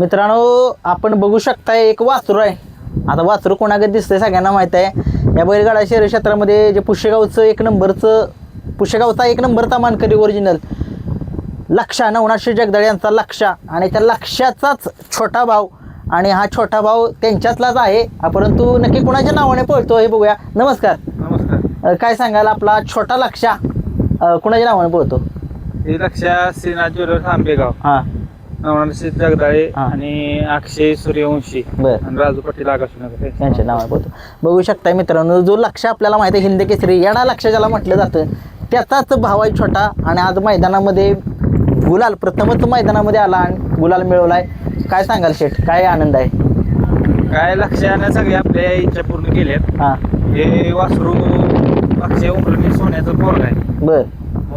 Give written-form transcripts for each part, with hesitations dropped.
मित्रांनो आपण बघू शकताय एक वासरू आहे. आता वासरू कोणाकडे दिसतंय सगळ्यांना माहित आहे. या बैलगाडा शहरी क्षेत्रामध्ये जे पुशेगावचा एक नंबरचा मानकरी ओरिजिनल लक्षा नवनाथ जगदाळे यांचा लक्षा आणि त्या लक्षाचाच छोटा भाऊ आणि हा छोटा भाऊ त्यांच्यातलाच आहे. परंतु नक्की कोणाच्या नावाने पळतो हे बघूया. नमस्कार. नमस्कार. काय सांगाल आपला छोटा लक्षा कोणाच्या नावाने पळतो? हे लक्षा श्रीनाथ ज्वेलर्स आंबेगाव, हां नवनाथ जगदाळे हा. आणि अक्षय सूर्यवंशी बरं आणि राजू पाटील आकाशनगर यांच्या नावाने पळतो. बघू शकताय मित्रांनो, जो लक्ष आपल्याला माहिती आहे हिंद केसरी येणा लक्ष ज्याला म्हटलं जातं त्याचाच भाव आहे छोटा. आणि आज मैदानामध्ये गुलाल प्रथमच मैदानामध्ये आला आणि गुलाल मिळवलाय. काय सांगाल शेठ, काय आनंद आहे? काय लक्षाने सगळे आपल्या इच्छा पूर्ण केल्यात. हां हे वासरू अक्षय उमरणी सोन्याचं पोरग आहे. बर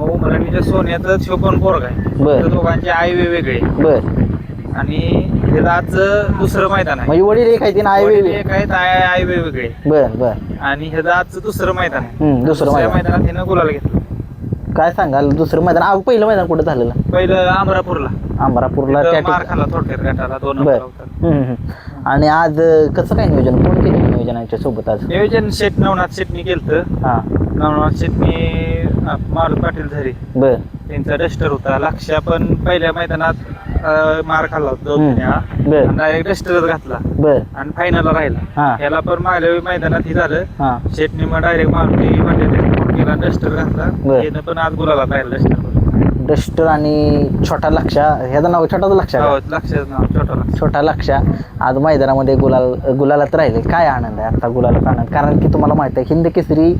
उमरणीच्या सोन्याचं शिवपण पोरग आहे. बर. तर दोघांचे आई वेगवेगळे बर आणि हे आज दुसरं मैदान आहे. म्हणजे वडील एक आहे तीन आई वडील वेगळी. एक आहेत, आई वेगवेगळे. बर बर आणि हे आज दुसरं मैदान आहे. दुसरं दुसऱ्या मैदान. मैदानात हिनं गुलाल घेतलं. काय सांगाल दुसरं मैदान? पहिलं मैदान कुठं झालेलं? पहिलं अमरापूरला. अमरापूरला त्या मार ठिकाणी. खाल्ला थोडक्यात गटाला 2 बर. नंबर होता. आणि आज कसं काय नियोजन, कोण केलं नियोजनाच्या सोबत आज? नियोजन शेट नवनाथ शेटनी केलं. हां नवनाथ शेटनी मारुत पाटील झरी बर त्यांचा डस्टर होता. लक्ष्या पण पहिल्या मैदानात मार खाल्ला होता 2 वेळा. बर डायरेक्ट डस्टरच घातला बर आणि फायनलला राहिला. हां याला पण मागल्या मैदानात हे झालं. हां शेटनी मग डायरेक्ट मारुती केला, डस्टर घातला. बर. त्यानं पण आज गुलाला राहिला डस्टर. डस्टर आणि छोटा लक्षा, ह्याचं नाव छोटाच लक्षा का? लक्षाचं नाव छोटा लक्ष. छोटा लक्षा आज मैदानामध्ये गुलालात राहिले. काय आनंद आहे आता गुलालात आनंद? कारण की तुम्हाला माहिती आहे हिंद केसरी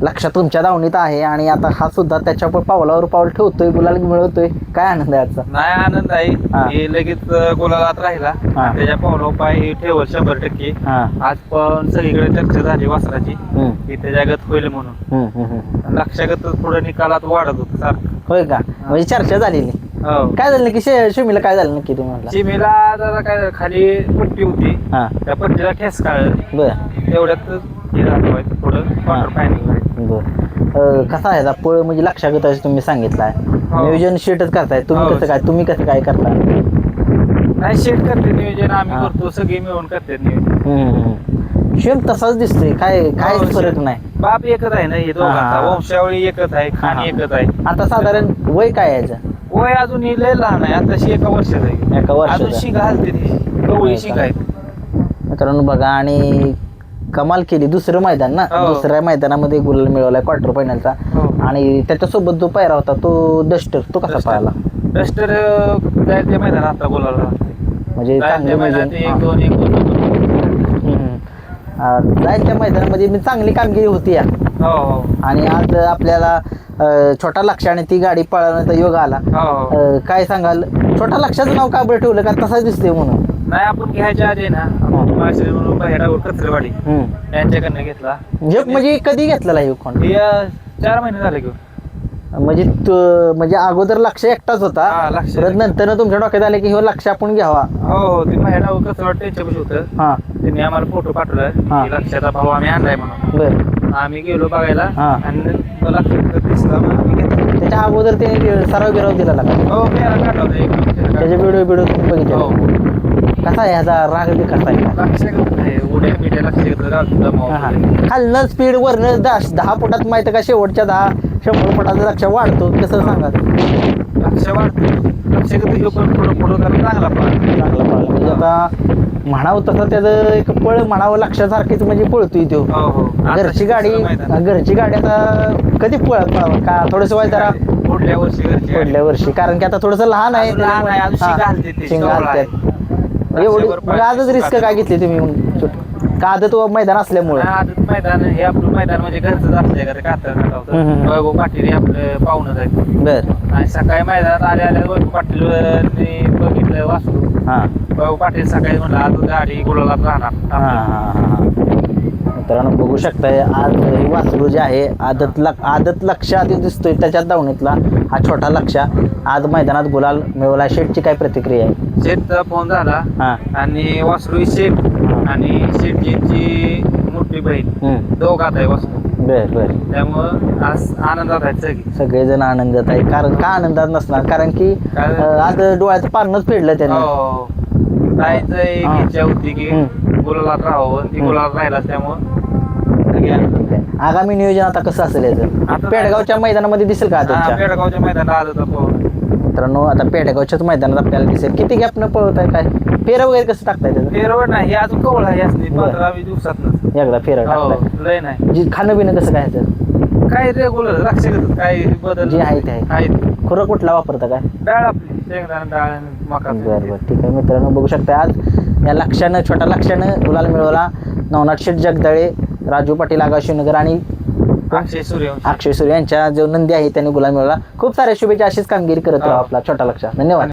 लक्षा तुमच्या दावणीत आहे आणि आता हा सुद्धा त्याच्या पावलावर पाऊल ठेवतोय, गुलाल मिळवतोय. काय आनंद आहे आजचा? नाही आनंद हा. आहे. हे लगेच गुलालात राहिला. हा. त्याच्या पावला पाय ठेवल 100%. हां आज पण सगळीकडे चर्चा झाली वासराची की त्याच्या गत होईल म्हणून. लक्षागत पुढे निकालात वाढत होत सारखं. होय का? म्हणजे चर्चा झालेली. हो. काय झालं नक्की शिमीला काय झालं नक्की तुम्ही म्हटलं? चिमेला जरा काय खाली पट्टी होती, हां त्या पट्टीला ठेस काढ बर तेवढ्यात हे झालं पुढं क्वार्टर फायनल. बर कसा आहे पळ म्हणजे लक्षात तुम्ही सांगितलंय हो. नियोजन शेटच करताय तुम्ही हो. तुम्ही कसं काय करता? नाही शेट करते नियोजन, आम्ही हा. करतो, सगळे मिळून करते नियोजन. शेम तसाच दिसतोय, काय काय हो, फरक शेट. नाही. बाप एकच आहे ना हे दोघांचा, हा. वंशावळी एकच आहे, खाण हा. एकच आहे. आता साधारण वय काय आहे याचं? वय अजून ही लय लहान आहे, आताशी 1 वर्षाचं आहे. एका वर्षाचं. अजून शिंग हलते ती कवळी शिंग आहे. मित्रांनो बघा, आणि कमाल केली. दुसरं मैदान ना, हो. दुसऱ्या मैदानामध्ये गुलाल मिळवलाय क्वार्टर फायनलचा. हो. आणि त्याच्यासोबत जो पायरा होता तो डस्टर, तो कसा पाहिला? डस्टर जायच्या मैदानात आता बोलायला म्हणजे चांगलं मैदानात म्हणजे 1-2 जायच्या मैदानामध्ये मी चांगली कामगिरी होती या. हो आणि आज आपल्याला छोटा लक्ष आणि ती गाडी पळवण्याचा योग आला. हो. काय सांगाल छोटा लक्षाचं नाव का बरं ठेवलं? का तसाच दिसतोय म्हणून? नाही आपण घ्यायच्या आधी ना माश्री म्हणून बाहेरावर कचरेवाडी यांच्याकडनं घेतला. म्हणजे कधी घेतलेला हे कोण? हे 4 महिने झाले घेऊन. म्हणजे अगोदर लक्ष एकटाच होता, हा, लक्ष. परत नंतर तुमच्या डोक्यात आले की हे लक्ष आपण घ्यावा. हो ते बाहेरावर कचरेवाडी त्यांच्यापाशी होतं. हा त्यांनी आम्हाला फोटो पाठवला हा. की लक्षाचा भाऊ आम्ही आणलाय म्हणून. बर आम्ही गेलो बघायला हा. आणि लक्षात दिसला म्हणून आम्ही घेतला. त्याच्या अगोदर ते सराव बिराव दिला का? हो मेला काढला होता एक त्याचे व्हिडिओ तुम्ही बघितले? हो. कसा आहे ह्याचा राग बी कसा आहे? लक्षात नाही उड्या पिट्या लक्षात खालनं स्पीड वरनं 10 फुटात माहिती का शेवटच्या 100 फुटाचं लक्ष वाढतो कसं सांगा? लक्ष वाढतं. लक्षात पण पुढं कारण चांगला पळा. चांगला पळाला म्हणजे आता म्हणावं तसं त्याचं एक पळ म्हणावं लक्षासारखीच म्हणजे पळतोय तो. हो हो. घरची गाडी आता कधी पळावं का थोडंसं व्हाय जरा पुढल्या पुढल्या वर्षी, कारण की आता थोडंसं लहान आहे. अजून लहान आहे, अजून शिंगा हलते ते, शिंगा जवळ आहे. हलत्यात. एवढी मग आजच रिस्क काय घेतली तुम्ही मग? का आदत मैदान असल्यामुळे? आजच मैदान हे आपलं मैदान म्हणजे घरचंच असल्या कातर वैभव पाटील हे आपलं पाहुणच आहे. बर आणि सकाळी मैदानात आल्या वैभव पाटील बघितलं वासरू. हां वैभव पाटील सकाळी म्हणलं आज गाडी गुलालात हां राहणार. हां हां. मित्रांनो बघू शकताय आज हे वासरू जे आहे आदत लक्ष आधी दिसतोय त्याच्यात दावणीतला हा छोटा लक्ष आज मैदानात गुलाल मिळवला. शेटची काय प्रतिक्रिया आहे? शेठचा फोन झाला हां आणि वासरू शेठ आणि शेठजींची मोठी बहीण दोघात आहे वासरू. बर बर. त्यामुळं आज आनंदात आहेत सगळी. सगळेजण आनंदात आहे. कारण का आनंदात नसणार, कारण की आज डोळ्याचं पारणंच फेडलं त्यांनी. हो जायचं एक हा. इच्छा होती की गुलालात राहावं, ती गुलालात राहिला त्यामुळं सगळी आनंदात आहे. आगामी नियोजन आता कसं असेल याचं? आता पेडगावच्या मैदानामध्ये दिसेल का हा, आजच्या? पेडगावच्या मैदानात आलं तर मित्रांनो आता पेडगावच्याच मैदानात आपल्याला दिसेल. किती गॅपनं पळत आहे, काय फेर वगैरे कसं टाकताय त्याचं? फेरवड नाही, अजून कवळ आहे असली बरं. 15-20 दिवसात एकदा फेर टाकताय. लय नाही. जी खाणं पिणं कसं काय त्याचं? काय रेग्युलर लक्ष घेतात, काय बदल जे आहे ते आहे. आहेत. खुरं कुठला वापरता काय? डाळ आपली शेंगदाणा डाळ आणि मका. बरं बरं ठीक आहे मित्रांनो, बघू शकता आज या लक्षानं, छोट्या लक्षानं गुलाल मिळवला नवनाथ शेठ जगदाळे, राजू पाटील आगाव शिवनगर आणि अक्षय सूर्यवंशी. अक्षय सूर्य यांच्या जो नंदी आहे त्यांनी गुलाल मिळवला. खूप साऱ्या शुभेच्छा, अशीच कामगिरी करत राहा आपला छोटा लक्ष. धन्यवाद.